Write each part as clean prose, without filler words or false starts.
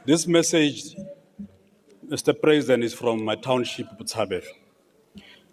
This message, Mr. President, is from my township, Matiase,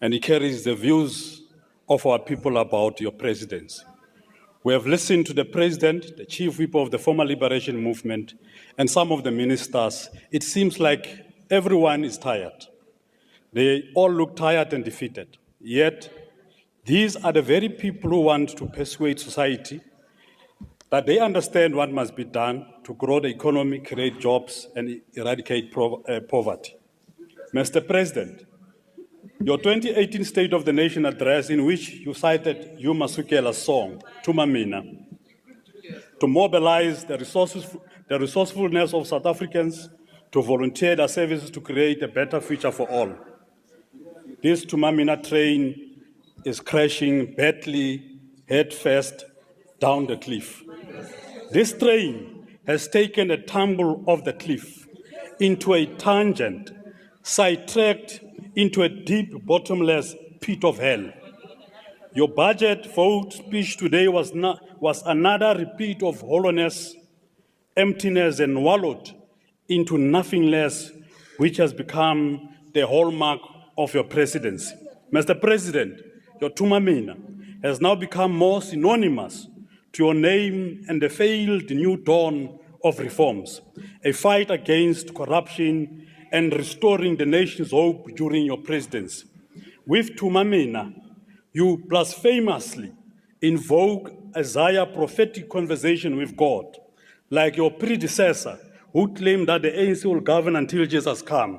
and it carries the views of our people about your presidency. We have listened to the president, the chief whip of the former liberation movement, and some of the ministers. It seems like everyone is tired. They all look tired and defeated. Yet, these are the very people who want to persuade society that they understand what must be done to grow the economy, create jobs, and eradicate poverty. Mr. President, your 2018 State of the Nation address, in which you cited Hugh Masukela's song, Tumamina, to mobilize the resourcefulness of South Africans to volunteer their services to create a better future for all. This Tumamina train is crashing badly, head first, down the cliff. This train has taken a tumble off the cliff into a tangent, sidetracked into a deep, bottomless pit of hell. Your budget vote speech today was another repeat of hollowness, emptiness, and wallowed into nothingness, which has become the hallmark of your presidency. Mr. President, your Tumamina has now become more synonymous to your name and the failed new dawn of reforms, a fight against corruption and restoring the nation's hope during your presidency. With Tumamina, you blasphemously invoke Isaiah's prophetic conversation with God, like your predecessor, who claimed that the ANC will govern until Jesus comes.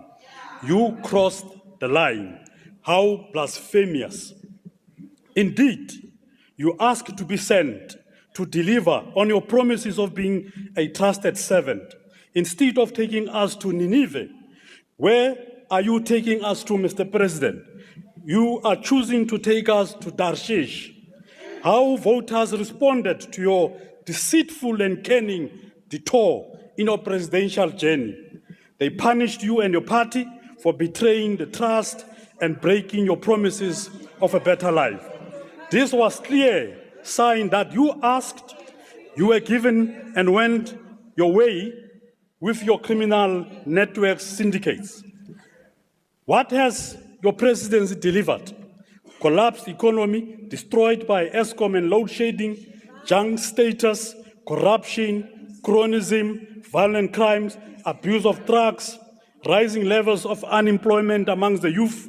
You crossed the line. How blasphemous. Indeed, you ask to be sent to deliver on your promises of being a trusted servant. Instead of taking us to Nineveh, where are you taking us to, Mr. President? You are choosing to take us to Tarshish. How voters responded to your deceitful and cunning detour in your presidential journey. They punished you and your party for betraying the trust and breaking your promises of a better life. This was clear sign that you asked, you were given, and went your way with your criminal network syndicates. What has your presidency delivered? Collapsed economy, destroyed by ESCOM and load shedding, junk status, corruption, chronism, violent crimes, abuse of drugs, rising levels of unemployment amongst the youth,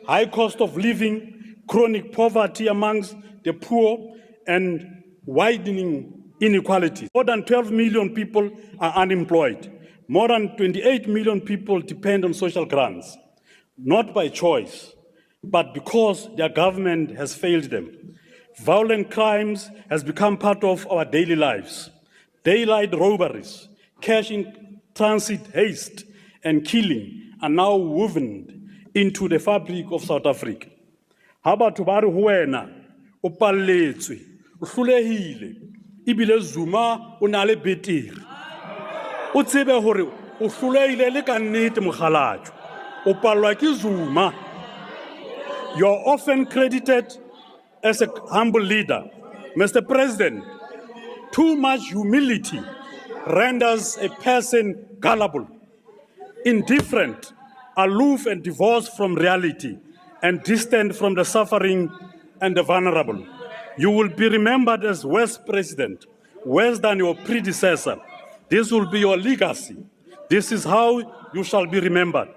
high cost of living, chronic poverty amongst the poor, and widening inequality. More than 12 million people are unemployed. More than 28 million people depend on social grants, not by choice, but because their government has failed them. Violent crimes has become part of our daily lives. Daylight robberies, cash in transit heist, and killing are now woven into the fabric of South Africa. How about Tubaru Huena, Opaletswe, Hlulehile, Ibile Zuma, Unale Betir. Utsebe hore, Uhlulehile le kannete mokhalaju. Opalwa ke Zuma. You're often credited as a humble leader. Mr. President, too much humility renders a person gullible, indifferent, aloof and divorced from reality, and distant from the suffering and the vulnerable. You will be remembered as worst president, worse than your predecessor. This will be your legacy. This is how you shall be remembered.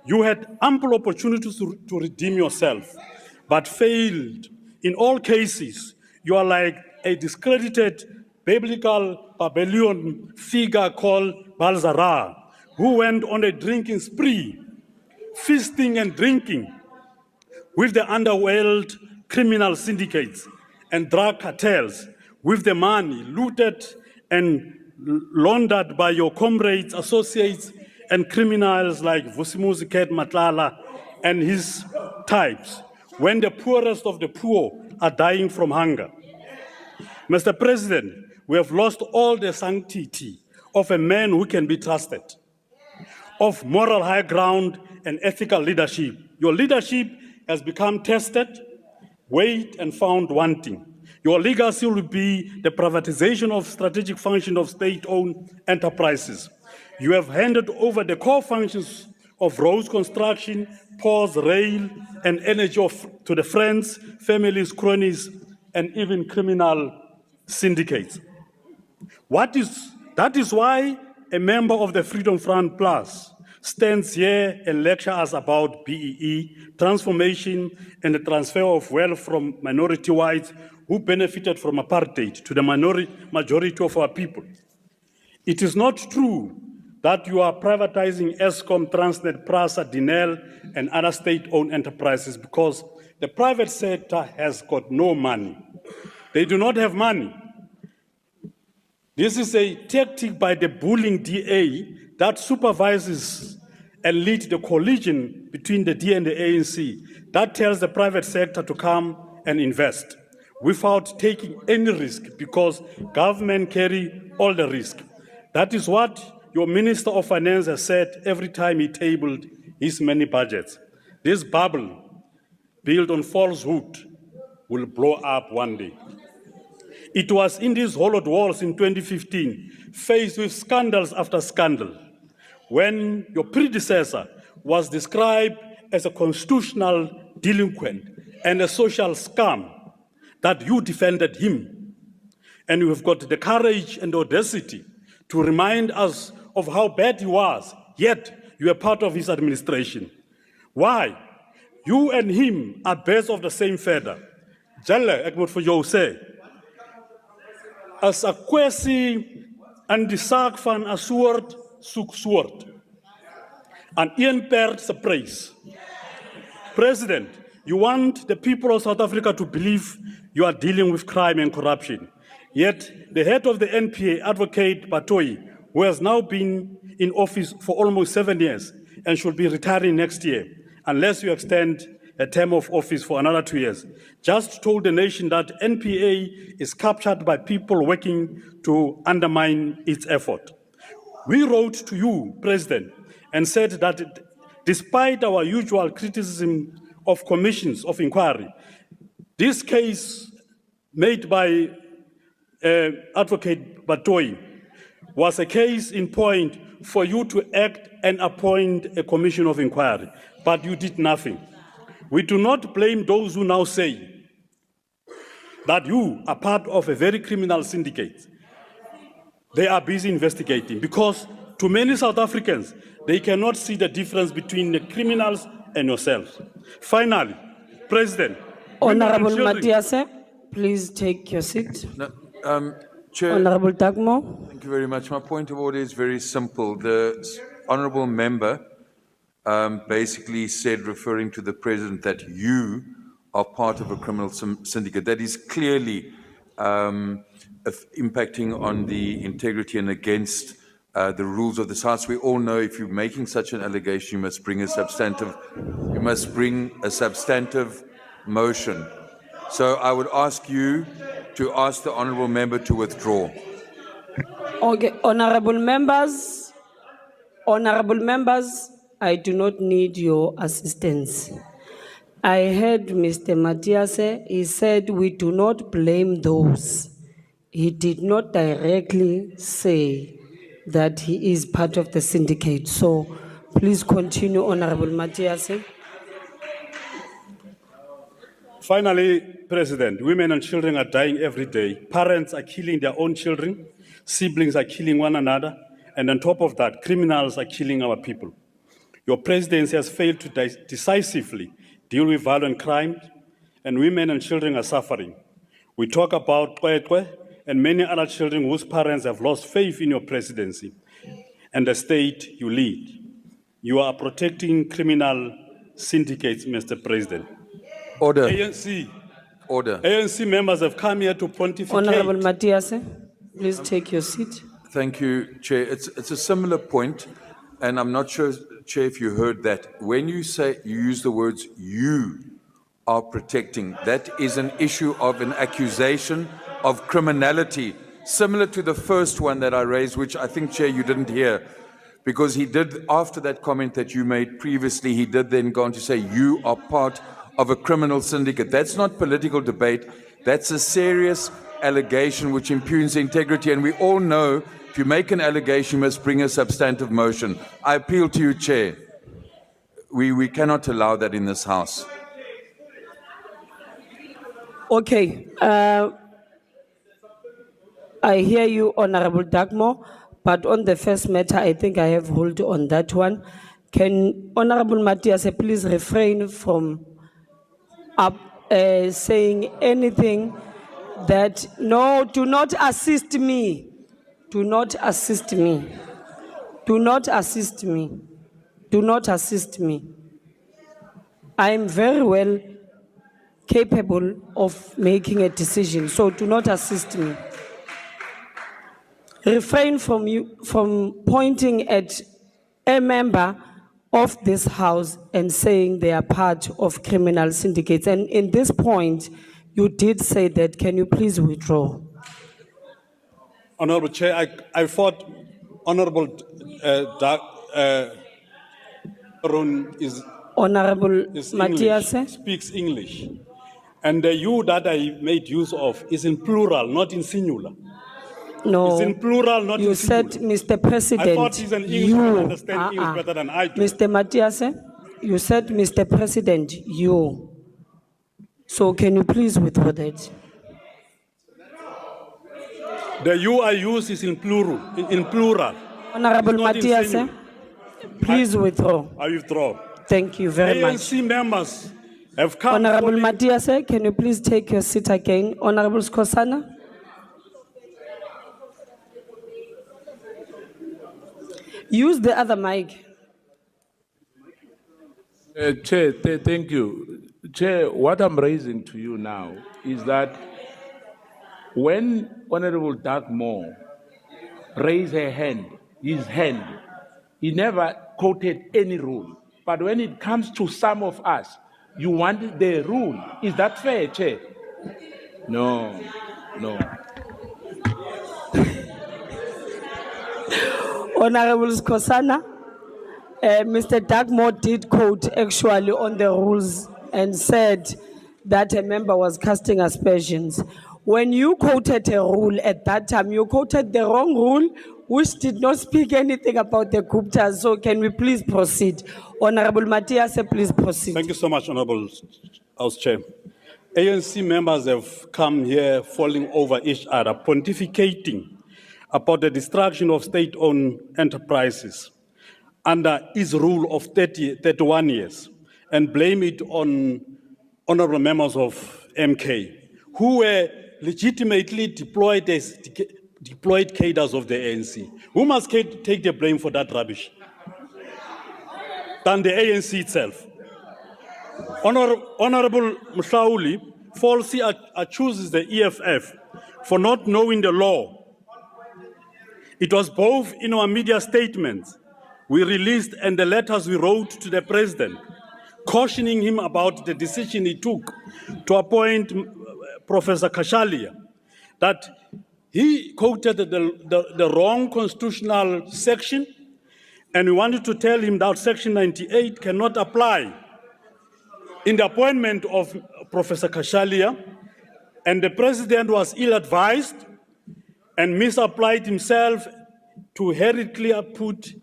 You had ample opportunities to redeem yourself, but failed. In all cases, you are like a discredited biblical Babylonian figure called Balzarah, who went on a drinking spree, feasting and drinking with the underworld criminal syndicates and drug cartels, with the money looted and laundered by your comrades, associates, and criminals like Vusimuzi Ket Matlala and his types, when the poorest of the poor are dying from hunger. Mr. President, we have lost all the sanctity of a man who can be trusted, of moral high ground and ethical leadership. Your leadership has become tested, weighed, and found wanting. Your legacy will be the privatization of strategic function of state-owned enterprises, You have handed over the core functions of roads construction, ports, rail, and energy to the friends, families, cronies, and even criminal syndicates. That is why a member of the Freedom Front Plus stands here and lectures us about BEE, transformation, and the transfer of wealth from minority whites who benefited from apartheid to the majority of our people. It is not true that you are privatizing Eskom, Transnet, Prasa, Dinel, and other state-owned enterprises because the private sector has got no money. They do not have money. This is a tactic by the bullying DA that supervises and leads the collision between the D and the ANC that tells the private sector to come and invest without taking any risk because government carry all the risk. That is what your Minister of Finance has said every time he tabled his many budgets. This bubble built on falsehood will blow up one day. It was in these hollowed walls in 2015, faced with scandals after scandal, when your predecessor was described as a constitutional delinquent and a social scum, that you defended him. And you have got the courage and audacity to remind us of how bad he was, yet you are part of his administration. Why? You and him are birds of the same feather. Jelle, ek moet vir jou sê, as 'n kwessie aan die saak van 'n soort soek soort. Aan een perd se prys. President, you want the people of South Africa to believe you are dealing with crime and corruption. Yet the head of the NPA, Advocate Batoyi, who has now been in office for almost 7 years and should be retiring next year, unless you extend a term of office for another 2 years, just told the nation that NPA is captured by people working to undermine its effort. We wrote to you, President, and said that despite our usual criticism of commissions of inquiry, this case made by Advocate Batoyi was a case in point for you to act and appoint a commission of inquiry, but you did nothing. We do not blame those who now say that you are part of a very criminal syndicate. They are busy investigating because to many South Africans, they cannot see the difference between the criminals and yourselves. Finally, President. Honorable Matiase, please take your seat. No, Chair, Honorable Dagmo. thank you very much. My point of order is very simple. The honourable member basically said, referring to the President, that you are part of a criminal syndicate. That is clearly impacting on the integrity and against the rules of this House. We all know if you're making such an allegation, you must bring a substantive motion. So I would ask you to ask the honourable member to withdraw. Okay, honorable members, I do not need your assistance. I heard Mr. Matiase, he said we do not blame those. He did not directly say that he is part of the syndicate. So please continue, Honorable Matiase. Finally, President, women and children are dying every day. Parents are killing their own children. Siblings are killing one another. And on top of that, criminals are killing our people. Your presidency has failed to decisively deal with violent crimes, and women and children are suffering. We talk about Kwekwe and many other children whose parents have lost faith in your presidency and the state you lead. You are protecting criminal syndicates, Mr. President. Order. ANC. Order. ANC members have come here to pontificate. Honorable Matiase, please take your seat. Thank you, Chair. It's a similar point, and I'm not sure, Chair, if you heard that. When you use the words "you are protecting," that is an issue of an accusation of criminality, similar to the first one that I raised, which I think, Chair, you didn't hear, because he did, after that comment that you made previously, he did then go on to say you are part of a criminal syndicate. That's not political debate. That's a serious allegation which impugns integrity, and we all know if you make an allegation, you must bring a substantive motion. I appeal to you, Chair. We cannot allow that in this House. Okay, I hear you, Honorable Dagmo, but on the first matter, I think I have hold on that one. Can Honorable Matiase please refrain from saying anything that, no, do not assist me. Do not assist me. Do not assist me. Do not assist me. I am very well capable of making a decision, so do not assist me. Refrain from pointing at a member of this House and saying they are part of criminal syndicates. And in this point, you did say that. Can you please withdraw? Honorable Chair, I thought Honorable Ron Honorable is Matiase? English, speaks English. And the you that I made use of is in plural, not in singular. No. It's in plural, not You in said, singular. Mr. President, I thought he's an Englishman, understand English better than I do. Mr. Matiase, you said, Mr. President, you. So can you please withdraw that? The you I use is in plural. Honorable It's not in Matiase, singular. please withdraw. I withdraw. Thank you very much. ANC members have come. Honorable following- Matiase, can you please take your seat again? Honorable Skosana? Use the other mic. Chair, thank you. Chair, what I'm raising to you now is that when Honorable Dagmo raised his hand, he never quoted any rule. But when it comes to some of us, you want the rule. Is that fair, Chair? No. Honorable Skosana, Mr. Dagmo did quote actually on the rules and said that a member was casting aspersions. When you quoted a rule at that time, you quoted the wrong rule, which did not speak anything about the Guptas. So can we please proceed? Honorable Matiase, please proceed. Thank you so much, Honorable House Chair. ANC members have come here falling over each other, pontificating about the destruction of state-owned enterprises under his rule of 31 years and blame it on honorable members of MK who were legitimately deployed as deployed cadres of the ANC. Who must take the blame for that rubbish? Than the ANC itself. Honorable Mhlauli falsely accuses the EFF for not knowing the law. It was both in our media statements we released and the letters we wrote to the president, cautioning him about the decision he took to appoint Professor Kashalia, that he quoted the wrong constitutional section, and we wanted to tell him that Section 98 cannot apply in the appointment of Professor Kashalia, and the president was ill-advised and misapplied himself to hurriedly put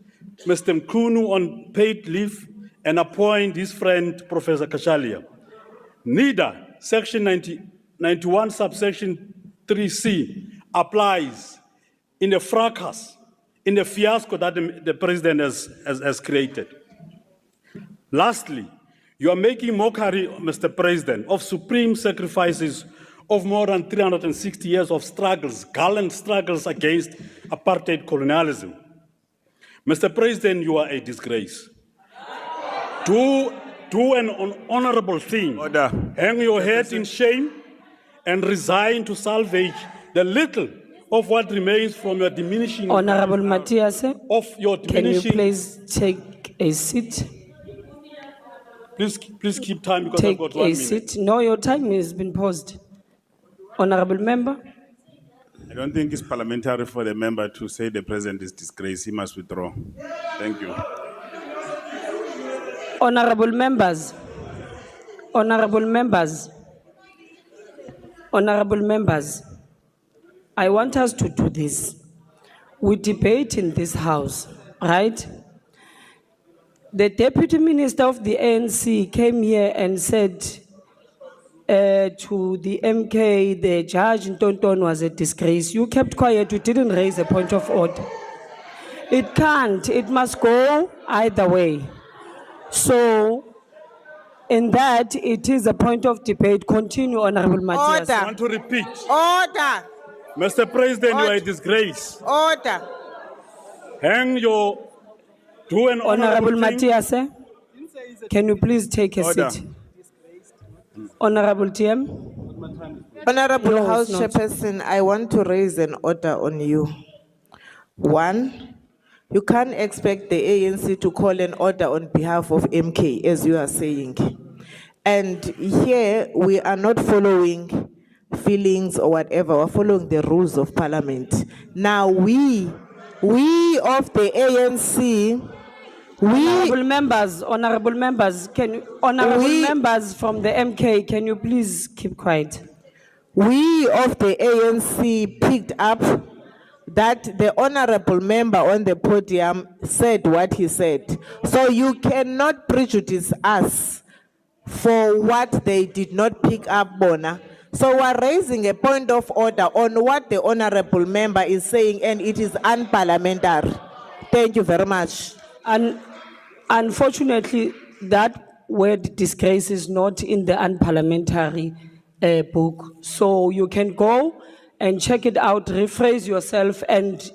Mr. Mkhunu on paid leave and appoint his friend, Professor Kashalia. Neither Section 91, subsection 3C applies in the fracas, in the fiasco that the president has created. Lastly, you are making mockery, Mr. President, of supreme sacrifices of more than 360 years of struggles, gallant struggles against apartheid colonialism. Mr. President, you are a disgrace. Do an honorable thing. Order. Hang your head in shame and resign to salvage the little of what remains from your diminishing. Honorable Matiase, Of your can you diminishing. please take a seat? Please keep time because Take I've got 1 a minute. seat. No, your time has been paused. Honorable member? I don't think it's parliamentary for the member to say the president is disgraced. He must withdraw. Thank you. Honorable members, honorable members, honorable members, I want us to do this. We debate in this house, right? The deputy minister of the ANC came here and said to the MK, the judge in Tonton was a disgrace. You kept quiet, you didn't raise a point of order. It can't, it must go either way. So, in that, it is a point of debate. Continue, Honorable Matiase. I want to repeat. Order. Mr. President, you are a disgrace. Order. Hang your, do an Honorable honorable thing. Matiase, can you please take a Order. seat? Honorable TM, Honorable No, House it's not. Chairperson, I want to raise an order on you. One, you can't expect the ANC to call an order on behalf of MK, as you are saying. And here, we are not following feelings or whatever, we're following the rules of Parliament. Now, we of the ANC, honorable members, honorable We- members from the MK, can you please keep quiet? we of the ANC picked up that the honorable member on the podium said what he said. So you cannot prejudice us for what they did not pick up, Bona. So we're raising a point of order on what the honorable member is saying, and it is unparliamentary. Thank you very much. And unfortunately, that word disgrace is not in the unparliamentary book. So you can go and check it out, rephrase yourself, and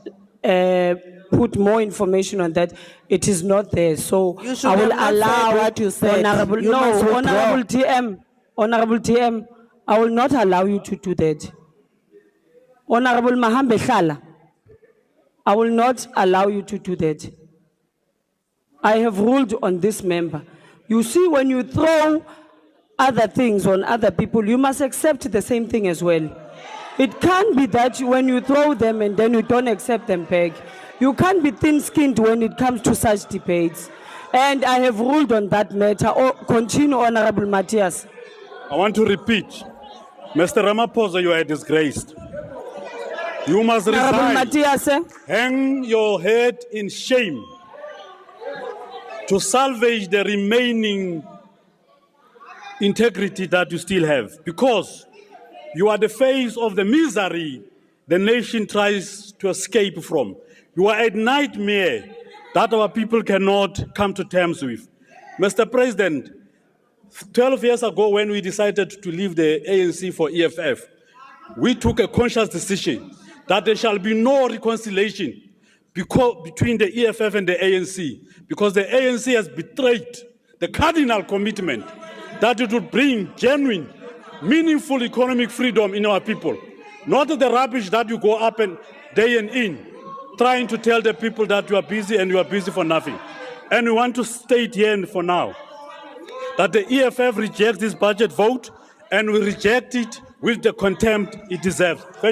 put more information on that. It is not there. So You should I will have not said allow what you said. Honorable, You must withdraw. Honorable TM, I will not allow you to do that. Honorable Mahambe Hlala, I will not allow you to do that. I have ruled on this member. You see, when you throw other things on other people, you must accept the same thing as well. It can't be that when you throw them and then you don't accept them back. You can't be thin-skinned when it comes to such debates. And I have ruled on that matter. Continue, Honorable Matiase. I want to repeat. Mr. Ramaphosa, you are a disgrace. You must Honorable resign. Matiase. Hang your head in shame to salvage the remaining integrity that you still have, because you are the face of the misery the nation tries to escape from. You are a nightmare that our people cannot come to terms with. Mr. President, 12 years ago when we decided to leave the ANC for EFF, we took a conscious decision that there shall be no reconciliation between the EFF and the ANC, because the ANC has betrayed the cardinal commitment that it would bring genuine, meaningful economic freedom in our people. Not the rubbish that you go up and day and in, trying to tell the people that you are busy and you are busy for nothing. And we want to state here for now that the EFF rejects this budget vote, and we reject it with the contempt it deserves. Thank you.